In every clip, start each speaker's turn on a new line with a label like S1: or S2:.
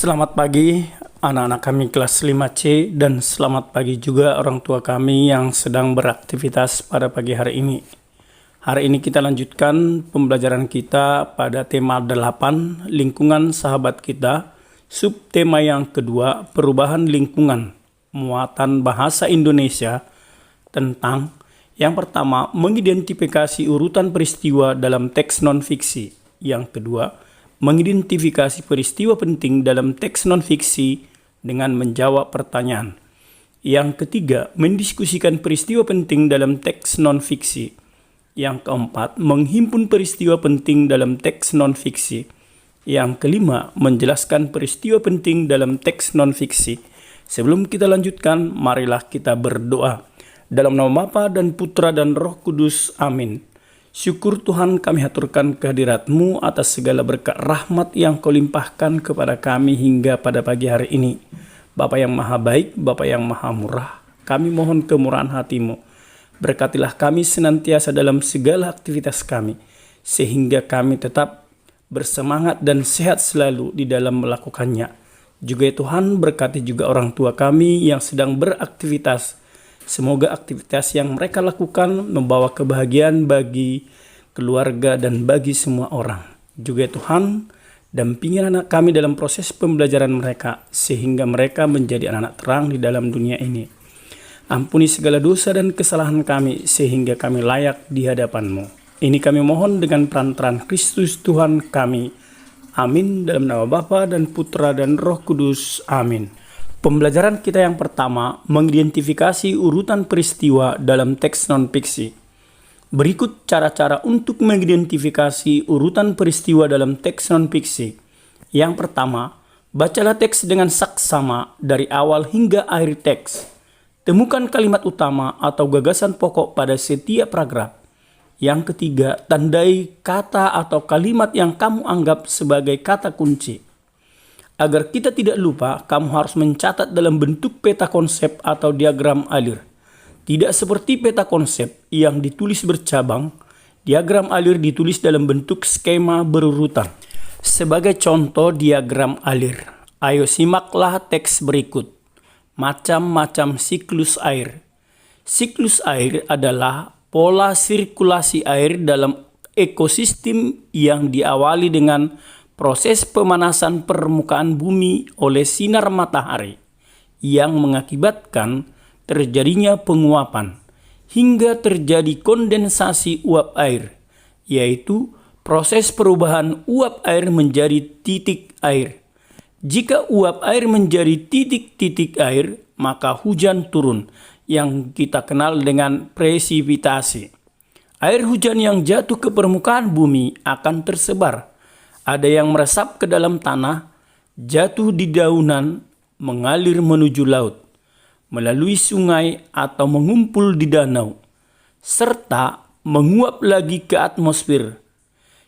S1: Selamat pagi anak-anak kami kelas 5C dan selamat pagi juga orang tua kami yang sedang beraktivitas pada pagi hari ini. Hari ini kita lanjutkan pembelajaran kita pada tema 8, lingkungan sahabat kita, subtema yang kedua, perubahan lingkungan, muatan bahasa Indonesia tentang yang pertama, mengidentifikasi urutan peristiwa dalam teks non-fiksi. Yang kedua, mengidentifikasi peristiwa penting dalam teks non-fiksi dengan menjawab pertanyaan. Yang ketiga, mendiskusikan peristiwa penting dalam teks non-fiksi. Yang keempat, menghimpun peristiwa penting dalam teks non-fiksi. Yang kelima, menjelaskan peristiwa penting dalam teks non-fiksi. Sebelum kita lanjutkan, marilah kita berdoa. Dalam nama Bapa dan Putra dan Roh Kudus. Amin. Syukur Tuhan kami haturkan kehadirat-Mu atas segala berkat rahmat yang Kau limpahkan kepada kami hingga pada pagi hari ini. Bapa yang maha baik, Bapa yang maha murah, kami mohon kemurahan hati-Mu. Berkatilah kami senantiasa dalam segala aktivitas kami, sehingga kami tetap bersemangat dan sehat selalu di dalam melakukannya. Juga ya Tuhan, berkati juga orang tua kami yang sedang beraktivitas. Semoga aktivitas yang mereka lakukan membawa kebahagiaan bagi keluarga dan bagi semua orang. Juga Tuhan, dampingi anak kami dalam proses pembelajaran mereka, sehingga mereka menjadi anak-anak terang di dalam dunia ini. Ampuni segala dosa dan kesalahan kami, sehingga kami layak di hadapan-Mu. Ini kami mohon dengan perantaraan Kristus Tuhan kami. Amin. Dalam nama Bapa dan Putra dan Roh Kudus. Amin. Pembelajaran kita yang pertama, mengidentifikasi urutan peristiwa dalam teks non-fiksi. Berikut cara-cara untuk mengidentifikasi urutan peristiwa dalam teks non-fiksi. Yang pertama, bacalah teks dengan saksama dari awal hingga akhir teks. Temukan kalimat utama atau gagasan pokok pada setiap paragraf. Yang ketiga, tandai kata atau kalimat yang kamu anggap sebagai kata kunci. Agar kita tidak lupa, kamu harus mencatat dalam bentuk peta konsep atau diagram alir. Tidak seperti peta konsep yang ditulis bercabang, diagram alir ditulis dalam bentuk skema berurutan. Sebagai contoh diagram alir, ayo simaklah teks berikut. Macam-macam siklus air. Siklus air adalah pola sirkulasi air dalam ekosistem yang diawali dengan proses pemanasan permukaan bumi oleh sinar matahari yang mengakibatkan terjadinya penguapan hingga terjadi kondensasi uap air, yaitu proses perubahan uap air menjadi titik air. Jika uap air menjadi titik-titik air, maka hujan turun yang kita kenal dengan presipitasi. Air hujan yang jatuh ke permukaan bumi akan tersebar. Ada yang meresap ke dalam tanah, jatuh di daunan, mengalir menuju laut, melalui sungai atau mengumpul di danau, serta menguap lagi ke atmosfer.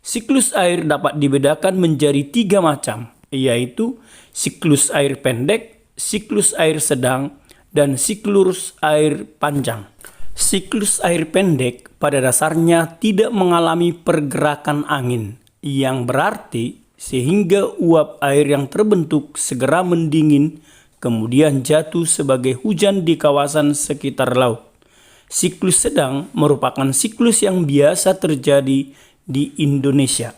S1: Siklus air dapat dibedakan menjadi 3 macam, yaitu siklus air pendek, siklus air sedang, dan siklus air panjang. Siklus air pendek pada dasarnya tidak mengalami pergerakan angin, yang berarti sehingga uap air yang terbentuk segera mendingin kemudian jatuh sebagai hujan di kawasan sekitar laut. Siklus sedang merupakan siklus yang biasa terjadi di Indonesia.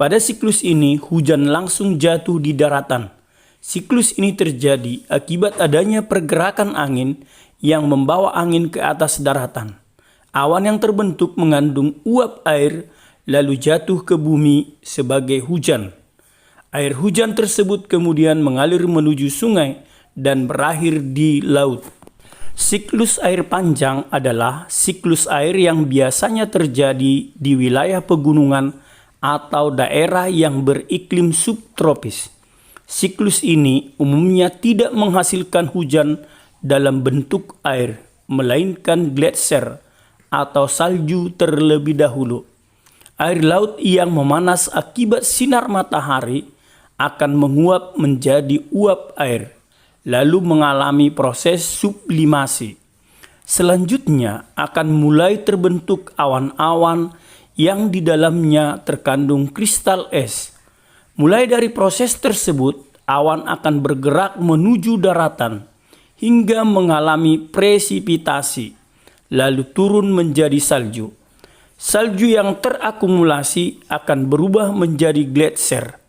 S1: Pada siklus ini hujan langsung jatuh di daratan. Siklus ini terjadi akibat adanya pergerakan angin yang membawa angin ke atas daratan. Awan yang terbentuk mengandung uap air lalu jatuh ke bumi sebagai hujan. Air hujan tersebut kemudian mengalir menuju sungai dan berakhir di laut. Siklus air panjang adalah siklus air yang biasanya terjadi di wilayah pegunungan atau daerah yang beriklim subtropis. Siklus ini umumnya tidak menghasilkan hujan dalam bentuk air, melainkan gletser atau salju terlebih dahulu. Air laut yang memanas akibat sinar matahari akan menguap menjadi uap air, lalu mengalami proses sublimasi. Selanjutnya akan mulai terbentuk awan-awan yang di dalamnya terkandung kristal es. Mulai dari proses tersebut, awan akan bergerak menuju daratan hingga mengalami presipitasi, lalu turun menjadi salju. Salju yang terakumulasi akan berubah menjadi gletser.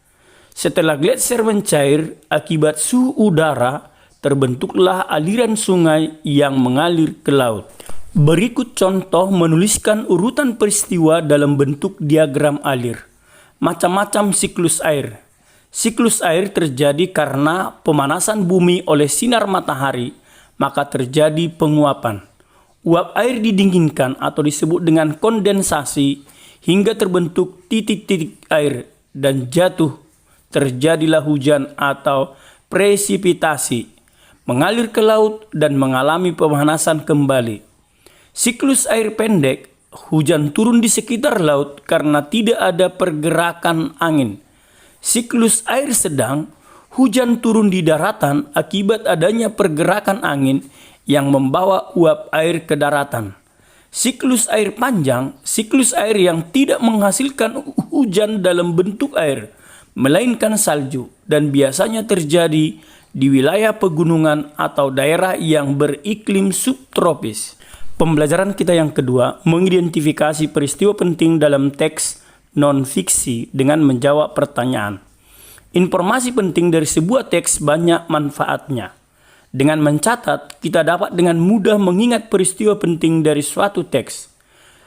S1: Setelah gletser mencair akibat suhu udara, terbentuklah aliran sungai yang mengalir ke laut. Berikut contoh menuliskan urutan peristiwa dalam bentuk diagram alir. Macam-macam siklus air. Siklus air terjadi karena pemanasan bumi oleh sinar matahari, maka terjadi penguapan. Uap air didinginkan atau disebut dengan kondensasi hingga terbentuk titik-titik air dan jatuh. Terjadilah hujan atau presipitasi, mengalir ke laut dan mengalami pemanasan kembali. Siklus air pendek, hujan turun di sekitar laut karena tidak ada pergerakan angin. Siklus air sedang, hujan turun di daratan akibat adanya pergerakan angin yang membawa uap air ke daratan. Siklus air panjang, siklus air yang tidak menghasilkan hujan dalam bentuk air, melainkan salju, dan biasanya terjadi di wilayah pegunungan atau daerah yang beriklim subtropis. Pembelajaran kita yang kedua mengidentifikasi peristiwa penting dalam teks non-fiksi dengan menjawab pertanyaan. Informasi penting dari sebuah teks banyak manfaatnya. Dengan mencatat, kita dapat dengan mudah mengingat peristiwa penting dari suatu teks.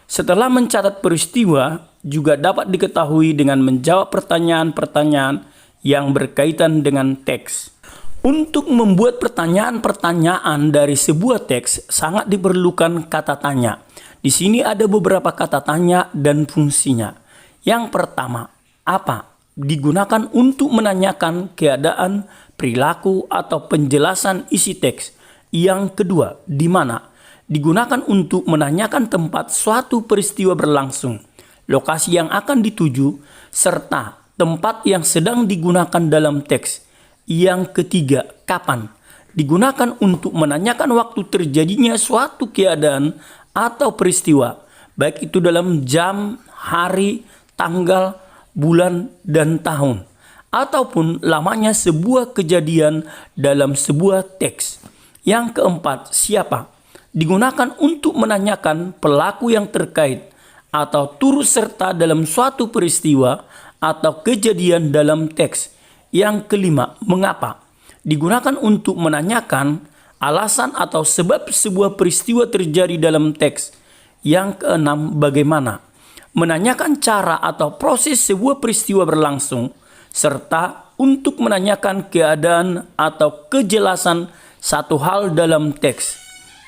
S1: Setelah mencatat peristiwa, juga dapat diketahui dengan menjawab pertanyaan-pertanyaan yang berkaitan dengan teks. Untuk membuat pertanyaan-pertanyaan dari sebuah teks sangat diperlukan kata tanya. Di sini ada beberapa kata tanya dan fungsinya. Yang pertama, apa? Digunakan untuk menanyakan keadaan, perilaku, atau penjelasan isi teks. Yang kedua, di mana? Digunakan untuk menanyakan tempat suatu peristiwa berlangsung, lokasi yang akan dituju, serta tempat yang sedang digunakan dalam teks. Yang ketiga, kapan? Digunakan untuk menanyakan waktu terjadinya suatu keadaan atau peristiwa, baik itu dalam jam, hari, tanggal, bulan, dan tahun, ataupun lamanya sebuah kejadian dalam sebuah teks. Yang keempat, siapa? Digunakan untuk menanyakan pelaku yang terkait atau turut serta dalam suatu peristiwa atau kejadian dalam teks. Yang kelima, mengapa? Digunakan untuk menanyakan alasan atau sebab sebuah peristiwa terjadi dalam teks. Yang keenam, bagaimana? Menanyakan cara atau proses sebuah peristiwa berlangsung, serta untuk menanyakan keadaan atau kejelasan satu hal dalam teks.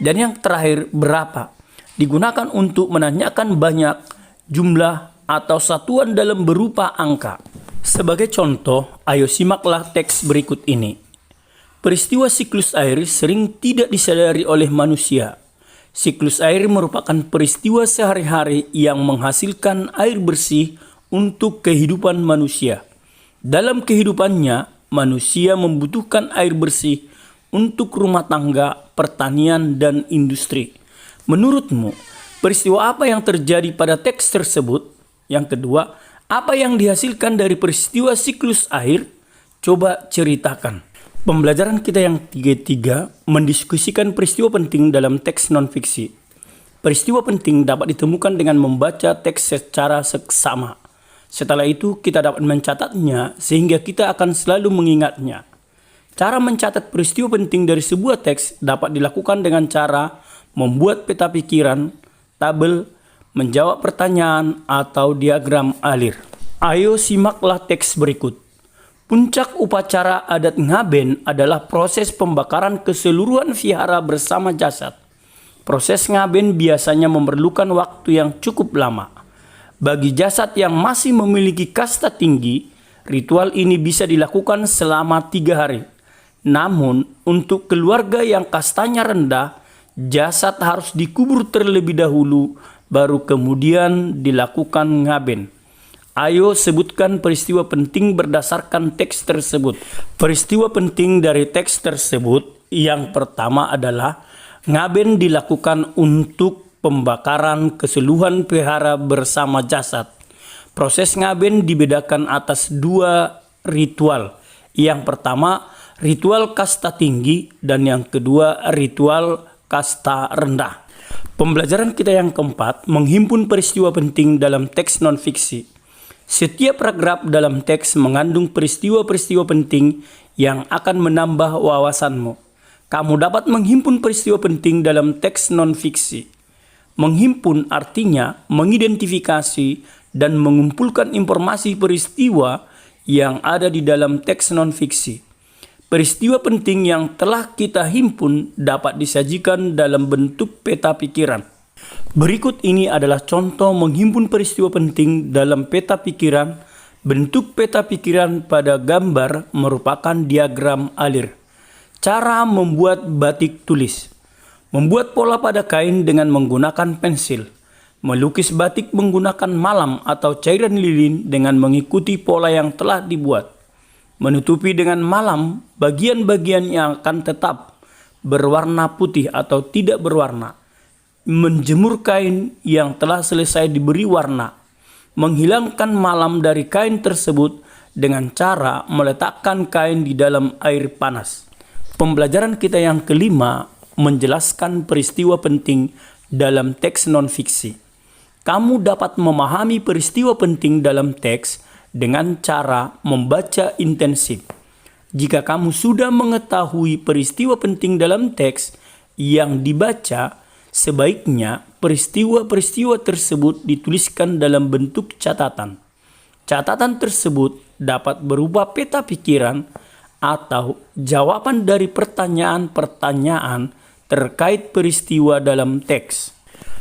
S1: Dan yang terakhir, berapa? Digunakan untuk menanyakan banyak, jumlah, atau satuan dalam berupa angka. Sebagai contoh, ayo simaklah teks berikut ini. Peristiwa siklus air sering tidak disadari oleh manusia. Siklus air merupakan peristiwa sehari-hari yang menghasilkan air bersih untuk kehidupan manusia. Dalam kehidupannya, manusia membutuhkan air bersih untuk rumah tangga, pertanian, dan industri. Menurutmu, peristiwa apa yang terjadi pada teks tersebut? Yang kedua, apa yang dihasilkan dari peristiwa siklus air? Coba ceritakan. Pembelajaran kita yang ketiga mendiskusikan peristiwa penting dalam teks non-fiksi. Peristiwa penting dapat ditemukan dengan membaca teks secara seksama. Setelah itu, kita dapat mencatatnya sehingga kita akan selalu mengingatnya. Cara mencatat peristiwa penting dari sebuah teks dapat dilakukan dengan cara membuat peta pikiran, tabel, menjawab pertanyaan, atau diagram alir. Ayo simaklah teks berikut. Puncak upacara adat ngaben adalah proses pembakaran keseluruhan vihara bersama jasad. Proses ngaben biasanya memerlukan waktu yang cukup lama. Bagi jasad yang masih memiliki kasta tinggi, ritual ini bisa dilakukan selama 3 hari. Namun, untuk keluarga yang kastanya rendah, jasad harus dikubur terlebih dahulu, baru kemudian dilakukan ngaben. Ayo sebutkan peristiwa penting berdasarkan teks tersebut. Peristiwa penting dari teks tersebut yang pertama adalah ngaben dilakukan untuk pembakaran keseluruhan vihara bersama jasad. Proses ngaben dibedakan atas 2 ritual, Yang pertama, ritual kasta tinggi, dan yang kedua, ritual kasta rendah. Pembelajaran kita yang keempat, menghimpun peristiwa penting dalam teks non-fiksi. Setiap paragraf dalam teks mengandung peristiwa-peristiwa penting yang akan menambah wawasanmu. Kamu dapat menghimpun peristiwa penting dalam teks non-fiksi. Menghimpun artinya mengidentifikasi dan mengumpulkan informasi peristiwa yang ada di dalam teks non-fiksi. Peristiwa penting yang telah kita himpun dapat disajikan dalam bentuk peta pikiran. Berikut ini adalah contoh menghimpun peristiwa penting dalam peta pikiran. Bentuk peta pikiran pada gambar merupakan diagram alir. Cara membuat batik tulis. Membuat pola pada kain dengan menggunakan pensil. Melukis batik menggunakan malam atau cairan lilin dengan mengikuti pola yang telah dibuat. Menutupi dengan malam bagian-bagian yang akan tetap berwarna putih atau tidak berwarna. Menjemur kain yang telah selesai diberi warna. Menghilangkan malam dari kain tersebut dengan cara meletakkan kain di dalam air panas. Pembelajaran kita yang kelima menjelaskan peristiwa penting dalam teks non-fiksi. Kamu dapat memahami peristiwa penting dalam teks dengan cara membaca intensif. Jika kamu sudah mengetahui peristiwa penting dalam teks yang dibaca, sebaiknya peristiwa-peristiwa tersebut dituliskan dalam bentuk catatan. Catatan tersebut dapat berupa peta pikiran atau jawaban dari pertanyaan-pertanyaan terkait peristiwa dalam teks.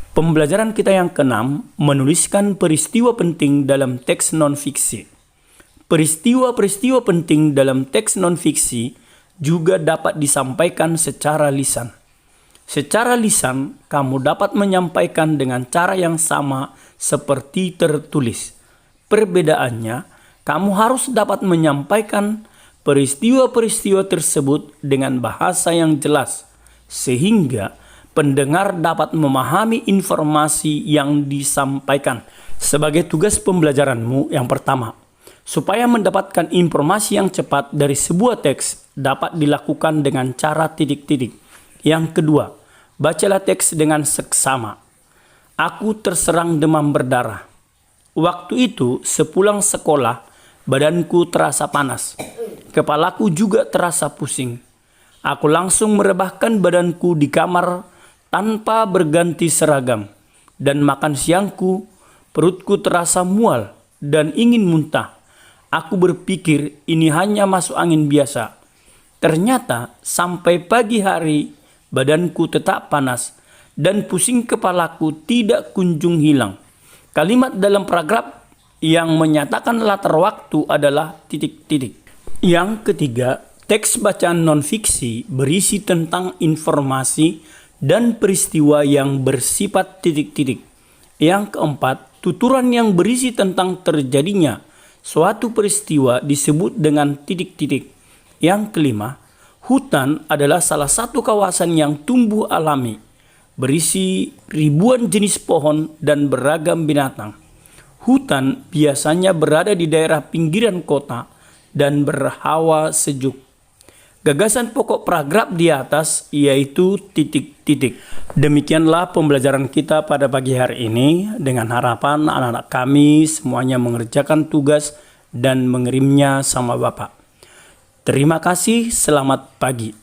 S1: Pembelajaran kita yang keenam, menuliskan peristiwa penting dalam teks non-fiksi. Peristiwa-peristiwa penting dalam teks non-fiksi juga dapat disampaikan secara lisan. Secara lisan, kamu dapat menyampaikan dengan cara yang sama seperti tertulis. Perbedaannya, kamu harus dapat menyampaikan peristiwa-peristiwa tersebut dengan bahasa yang jelas, sehingga pendengar dapat memahami informasi yang disampaikan. Sebagai tugas pembelajaranmu yang pertama, supaya mendapatkan informasi yang cepat dari sebuah teks dapat dilakukan dengan cara titik-titik. Yang kedua, bacalah teks dengan seksama. Aku terserang demam berdarah. Waktu itu, sepulang sekolah, badanku terasa panas. Kepalaku juga terasa pusing. Aku langsung merebahkan badanku di kamar tanpa berganti seragam. Dan makan siangku, perutku terasa mual dan ingin muntah. Aku berpikir ini hanya masuk angin biasa. Ternyata sampai pagi hari badanku tetap panas dan pusing kepalaku tidak kunjung hilang. Kalimat dalam paragraf yang menyatakan latar waktu adalah titik-titik. Yang ketiga, teks bacaan non-fiksi berisi tentang informasi dan peristiwa yang bersifat titik-titik. Yang keempat, tuturan yang berisi tentang terjadinya suatu peristiwa disebut dengan titik-titik. Yang kelima, hutan adalah salah satu kawasan yang tumbuh alami, berisi ribuan jenis pohon dan beragam binatang. Hutan biasanya berada di daerah pinggiran kota dan berhawa sejuk. Gagasan pokok paragraf di atas yaitu titik-titik. Demikianlah pembelajaran kita pada pagi hari ini, dengan harapan anak-anak kami semuanya mengerjakan tugas dan mengirimnya sama Bapak. Terima kasih, selamat pagi.